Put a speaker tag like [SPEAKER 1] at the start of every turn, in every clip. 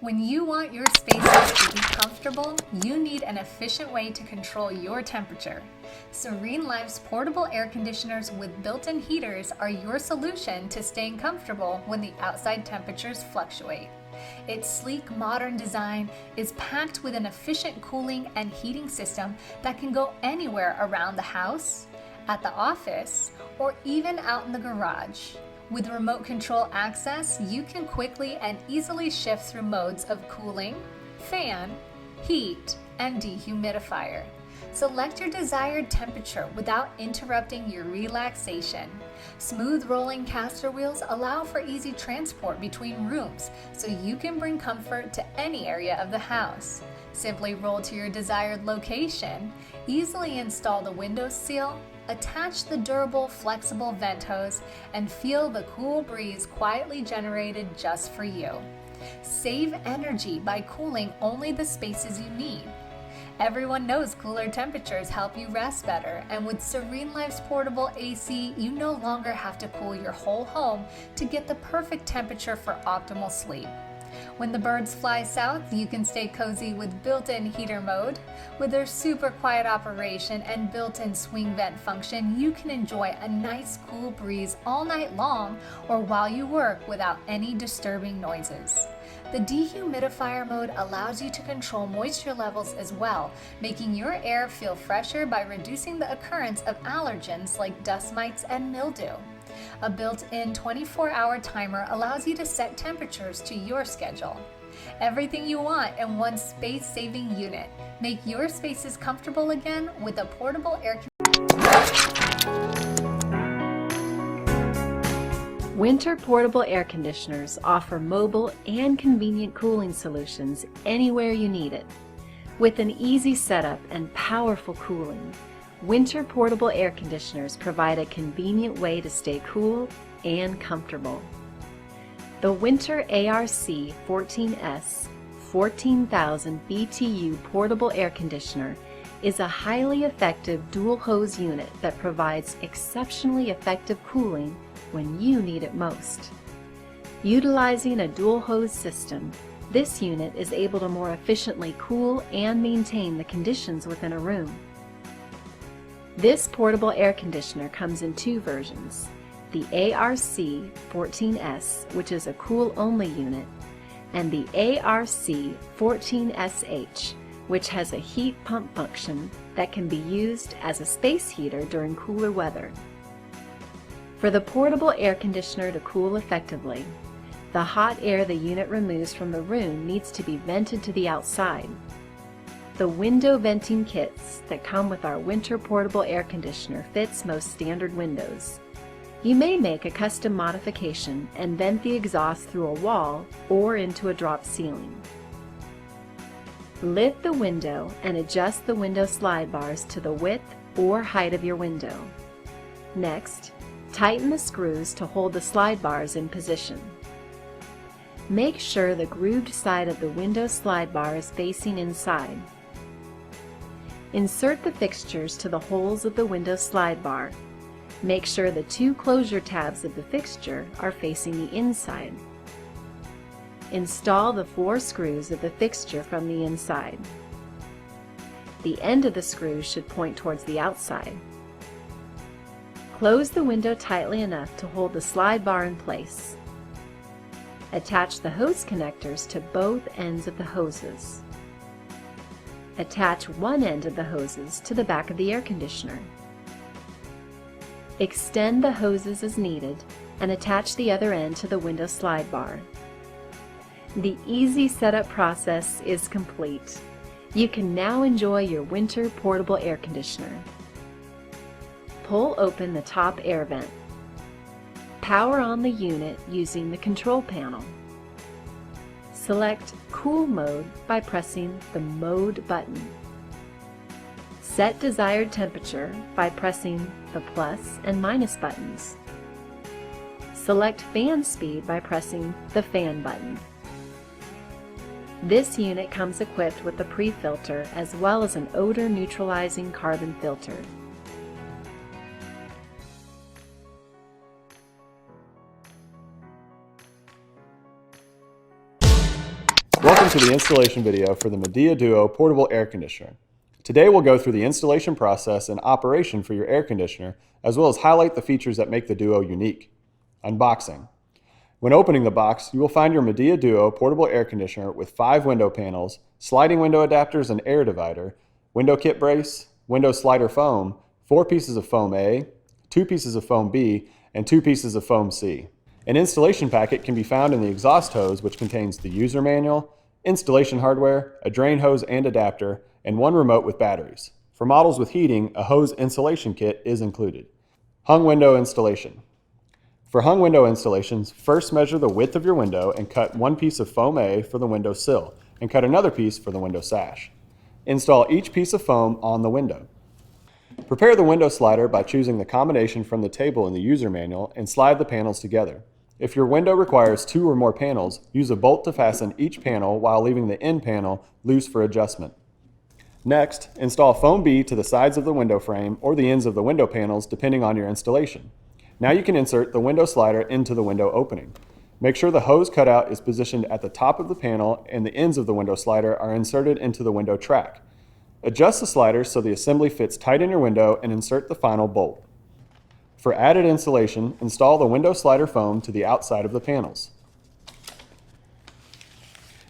[SPEAKER 1] When you want your spaces to be comfortable, you need an efficient way to control your temperature. SereneLife's portable air conditioners with built-in heaters are your solution to staying comfortable when the outside temperatures fluctuate. Its sleek, modern design is packed with an efficient cooling and heating system that can go anywhere around the house, at the office, or even out in the garage. With remote control access, you can quickly and easily shift through modes of cooling, fan, heat, and dehumidifier. Select your desired temperature without interrupting your relaxation. Smooth rolling caster wheels allow for easy transport between rooms, so you can bring comfort to any area of the house. Simply roll to your desired location, easily install the window seal, attach the durable, flexible vent hose, and feel the cool breeze quietly generated just for you. Save energy by cooling only the spaces you need. Everyone knows cooler temperatures help you rest better, and with SereneLife's portable AC, you no longer have to cool your whole home to get the perfect temperature for optimal sleep. When the birds fly south, you can stay cozy with built-in heater mode. With their super quiet operation and built-in swing vent function, you can enjoy a nice cool breeze all night long or while you work without any disturbing noises. The dehumidifier mode allows you to control moisture levels as well, making your air feel fresher by reducing the occurrence of allergens like dust mites and mildew. A built-in 24-hour timer allows you to set temperatures to your schedule. Everything you want in one space-saving unit. Make your spaces comfortable again with a portable air
[SPEAKER 2] Whynter portable air conditioners offer mobile and convenient cooling solutions anywhere you need it. With an easy setup and powerful cooling, Whynter portable air conditioners provide a convenient way to stay cool and comfortable. The Whynter ARC 14S 14,000 BTU portable air conditioner is a highly effective dual hose unit that provides exceptionally effective cooling when you need it most. Utilizing a dual hose system, this unit is able to more efficiently cool and maintain the conditions within a room. This portable air conditioner comes in two versions, the ARC 14S, which is a cool-only unit, and the ARC 14SH, which has a heat pump function that can be used as a space heater during cooler weather. For the portable air conditioner to cool effectively, the hot air the unit removes from the room needs to be vented to the outside. The window venting kits that come with our Whynter portable air conditioner fits most standard windows. You may make a custom modification and vent the exhaust through a wall or into a drop ceiling. Lift the window and adjust the window slide bars to the width or height of your window. Next, tighten the screws to hold the slide bars in position. Make sure the grooved side of the window slide bar is facing inside. Insert the fixtures to the holes of the window slide bar. Make sure the two closure tabs of the fixture are facing the inside. Install the 4 screws of the fixture from the inside. The end of the screws should point towards the outside. Close the window tightly enough to hold the slide bar in place. Attach the hose connectors to both ends of the hoses. Attach one end of the hoses to the back of the air conditioner. Extend the hoses as needed and attach the other end to the window slide bar. The easy setup process is complete. You can now enjoy your Whynter portable air conditioner. Pull open the top air vent. Power on the unit using the control panel. Select Cool Mode by pressing the Mode button. Set desired temperature by pressing the plus and minus buttons. Select fan speed by pressing the fan button. This unit comes equipped with a pre-filter as well as an odor neutralizing carbon filter.
[SPEAKER 3] Welcome to the installation video for the Midea Duo portable air conditioner. Today we'll go through the installation process and operation for your air conditioner, as well as highlight the features that make the Duo unique. Unboxing. When opening the box, you will find your Midea Duo portable air conditioner with 5 window panels, sliding window adapters and air divider, window kit brace, window slider foam, 4 pieces of foam A, 2 pieces of foam B, and 2 pieces of foam C. An installation packet can be found in the exhaust hose, which contains the user manual, installation hardware, a drain hose and adapter, and 1 remote with batteries. For models with heating, a hose insulation kit is included. Hung window installation. For hung window installations, first measure the width of your window and cut 1 piece of foam A for the window sill, and cut another piece for the window sash. Install each piece of foam on the window. Prepare the window slider by choosing the combination from the table in the user manual and slide the panels together. If your window requires 2 or more panels, use a bolt to fasten each panel while leaving the end panel loose for adjustment. Next, install foam B to the sides of the window frame or the ends of the window panels depending on your installation. Now you can insert the window slider into the window opening. Make sure the hose cutout is positioned at the top of the panel and the ends of the window slider are inserted into the window track. Adjust the slider so the assembly fits tight in your window and insert the final bolt. For added insulation, install the window slider foam to the outside of the panels.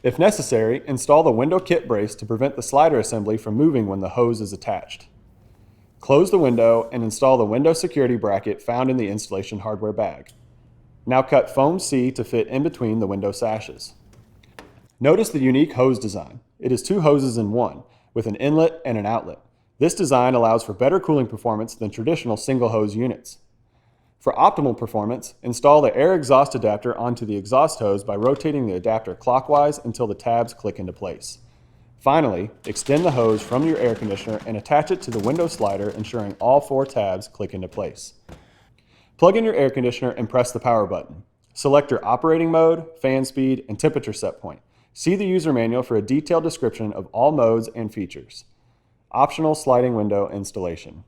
[SPEAKER 3] If necessary, install the window kit brace to prevent the slider assembly from moving when the hose is attached. Close the window and install the window security bracket found in the installation hardware bag. Now cut foam C to fit in between the window sashes. Notice the unique hose design. It is 2 hoses in one, with an inlet and an outlet. This design allows for better cooling performance than traditional single hose units. For optimal performance, install the air exhaust adapter onto the exhaust hose by rotating the adapter clockwise until the tabs click into place. Finally, extend the hose from your air conditioner and attach it to the window slider, ensuring all 4 tabs click into place. Plug in your air conditioner and press the power button. Select your operating mode, fan speed, and temperature set point. See the user manual for a detailed description of all modes and features. Optional sliding window installation.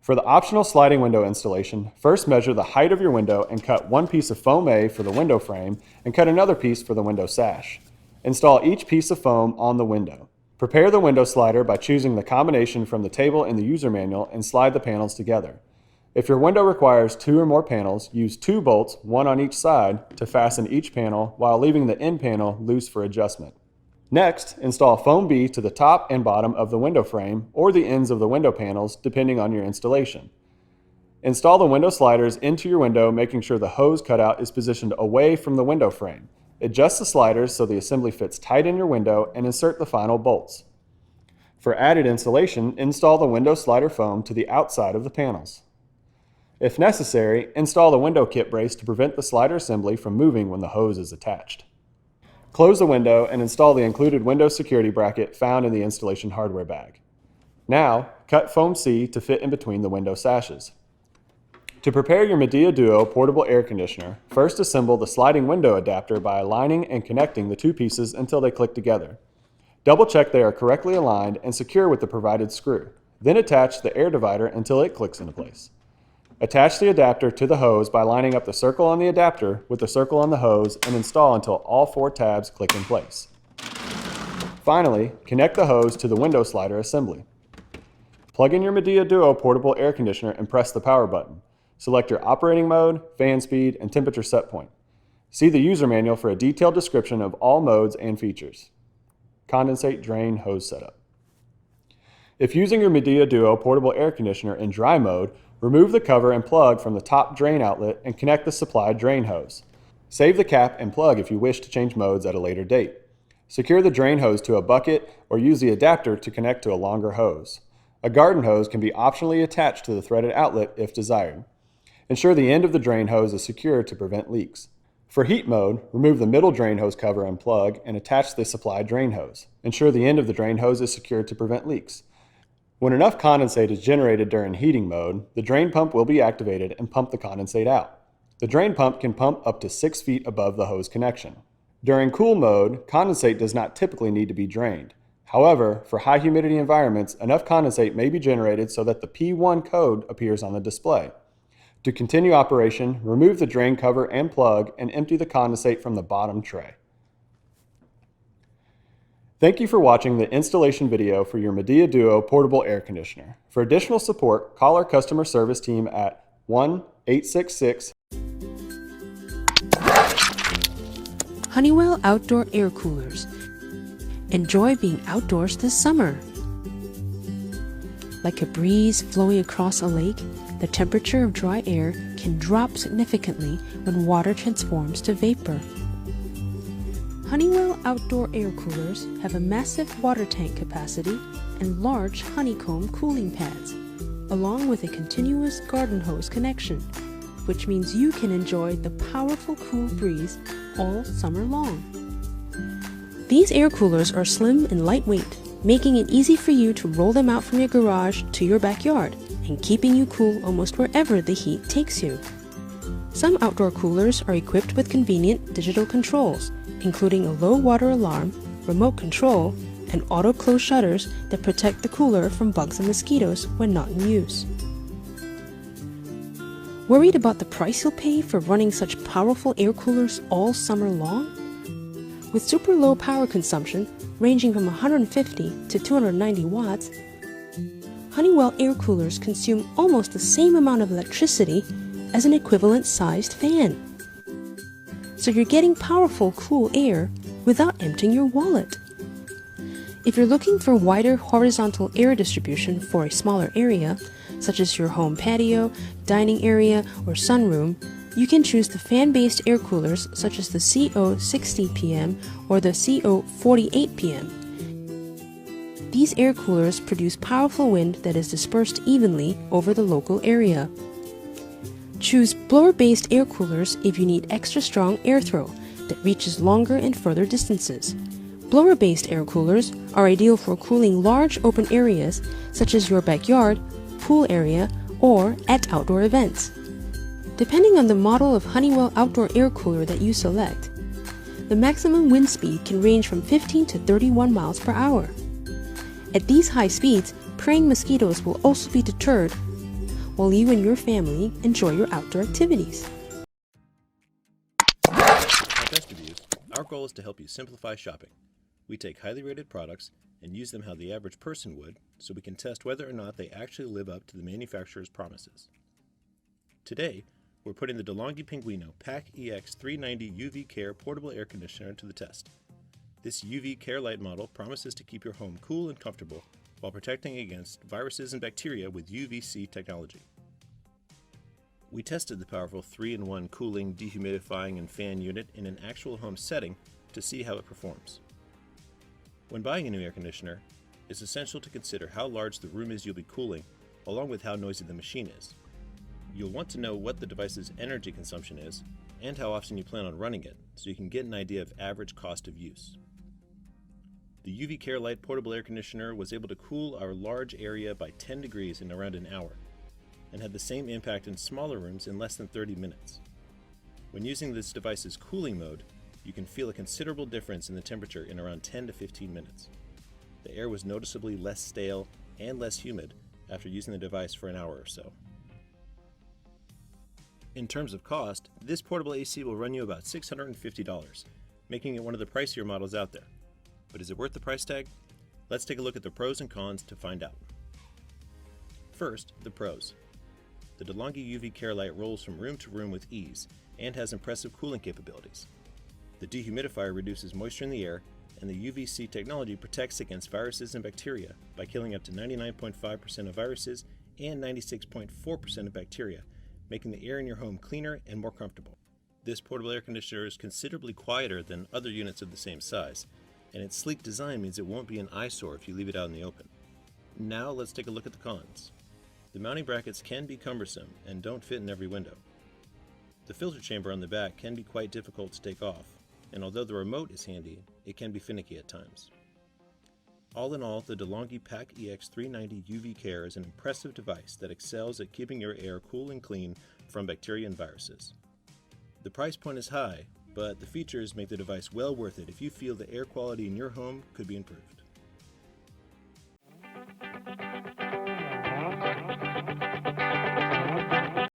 [SPEAKER 3] For the optional sliding window installation, first measure the height of your window and cut 1 piece of foam A for the window frame and cut another piece for the window sash. Install each piece of foam on the window. Prepare the window slider by choosing the combination from the table in the user manual and slide the panels together. If your window requires 2 or more panels, use 2 bolts, 1 on each side, to fasten each panel while leaving the end panel loose for adjustment. Next, install foam B to the top and bottom of the window frame or the ends of the window panels depending on your installation. Install the window sliders into your window, making sure the hose cutout is positioned away from the window frame. Adjust the sliders so the assembly fits tight in your window and insert the final bolts. For added insulation, install the window slider foam to the outside of the panels. If necessary, install the window kit brace to prevent the slider assembly from moving when the hose is attached. Close the window and install the included window security bracket found in the installation hardware bag. Now, cut foam C to fit in between the window sashes. To prepare your Midea Duo portable air conditioner, first assemble the sliding window adapter by aligning and connecting the 2 pieces until they click together. Double check they are correctly aligned and secure with the provided screw. Then attach the air divider until it clicks into place. Attach the adapter to the hose by lining up the circle on the adapter with the circle on the hose and install until all 4 tabs click in place. Finally, connect the hose to the window slider assembly. Plug in your Midea Duo portable air conditioner and press the power button. Select your operating mode, fan speed, and temperature set point. See the user manual for a detailed description of all modes and features. Condensate drain hose setup. If using your Midea Duo portable air conditioner in dry mode, remove the cover and plug from the top drain outlet and connect the supplied drain hose. Save the cap and plug if you wish to change modes at a later date. Secure the drain hose to a bucket or use the adapter to connect to a longer hose. A garden hose can be optionally attached to the threaded outlet if desired. Ensure the end of the drain hose is secure to prevent leaks. For heat mode, remove the middle drain hose cover and plug and attach the supplied drain hose. Ensure the end of the drain hose is secured to prevent leaks. When enough condensate is generated during heating mode, the drain pump will be activated and pump the condensate out. The drain pump can pump up to 6 feet above the hose connection. During cool mode, condensate does not typically need to be drained. However, for high humidity environments, enough condensate may be generated so that the P1 code appears on the display. To continue operation, remove the drain cover and plug and empty the condensate from the bottom tray. Thank you for watching the installation video for your Midea Duo portable air conditioner. For additional support, call our customer service team at 1-866.
[SPEAKER 4] Honeywell Outdoor Air Coolers. Enjoy being outdoors this summer. Like a breeze flowing across a lake, the temperature of dry air can drop significantly when water transforms to vapor. Honeywell Outdoor Air Coolers have a massive water tank capacity and large honeycomb cooling pads, along with a continuous garden hose connection, which means you can enjoy the powerful cool breeze all summer long. These air coolers are slim and lightweight, making it easy for you to roll them out from your garage to your backyard and keeping you cool almost wherever the heat takes you. Some outdoor coolers are equipped with convenient digital controls, including a low water alarm, remote control, and auto close shutters that protect the cooler from bugs and mosquitoes when not in use. Worried about the price you'll pay for running such powerful air coolers all summer long? With super low power consumption, ranging from 150 to 290 watts, Honeywell air coolers consume almost the same amount of electricity as an equivalent-sized fan. So you're getting powerful, cool air without emptying your wallet. If you're looking for wider horizontal air distribution for a smaller area, such as your home patio, dining area, or sunroom, you can choose the fan-based air coolers such as the sq.ft or the sq.ft. These air coolers produce powerful wind that is dispersed evenly over the local area. Choose blower-based air coolers if you need extra strong airthrow that reaches longer and further distances. Blower-based air coolers are ideal for cooling large open areas such as your backyard, pool area, or at outdoor events. Depending on the model of Honeywell outdoor air cooler that you select, the maximum wind speed can range from 15 to 31 miles per hour. At these high speeds, preying mosquitoes will also be deterred while you and your family enjoy your outdoor activities.
[SPEAKER 5] At Best Reviews, our goal is to help you simplify shopping. We take highly rated products and use them how the average person would, so we can test whether or not they actually live up to the manufacturer's promises. Today, we're putting the DeLonghi Pinguino PAC EX 390 UV Care portable air conditioner to the test. This UV Care Light model promises to keep your home cool and comfortable while protecting against viruses and bacteria with UVC technology. We tested the powerful 3-in-1 cooling, dehumidifying, and fan unit in an actual home setting to see how it performs. When buying a new air conditioner, it's essential to consider how large the room is you'll be cooling, along with how noisy the machine is. You'll want to know what the device's energy consumption is and how often you plan on running it, so you can get an idea of average cost of use. The UV Care Light portable air conditioner was able to cool our large area by 10 degrees in around an hour, and had the same impact in smaller rooms in less than 30 minutes. When using this device's cooling mode, you can feel a considerable difference in the temperature in around 10 to 15 minutes. The air was noticeably less stale and less humid after using the device for an hour or so. In terms of cost, this portable AC will run you about $650, making it one of the pricier models out there. But is it worth the price tag? Let's take a look at the pros and cons to find out. First, the pros. The DeLonghi UV Care Light rolls from room to room with ease and has impressive cooling capabilities. The dehumidifier reduces moisture in the air, and the UVC technology protects against viruses and bacteria by killing up to 99.5% of viruses and 96.4% of bacteria, making the air in your home cleaner and more comfortable. This portable air conditioner is considerably quieter than other units of the same size, and its sleek design means it won't be an eyesore if you leave it out in the open. Now let's take a look at the cons. The mounting brackets can be cumbersome and don't fit in every window. The filter chamber on the back can be quite difficult to take off, and although the remote is handy, it can be finicky at times. All in all, the DeLonghi PAC EX 390 UV Care is an impressive device that excels at keeping your air cool and clean from bacteria and viruses. The price point is high, but the features make the device well worth it if you feel the air quality in your home could be improved.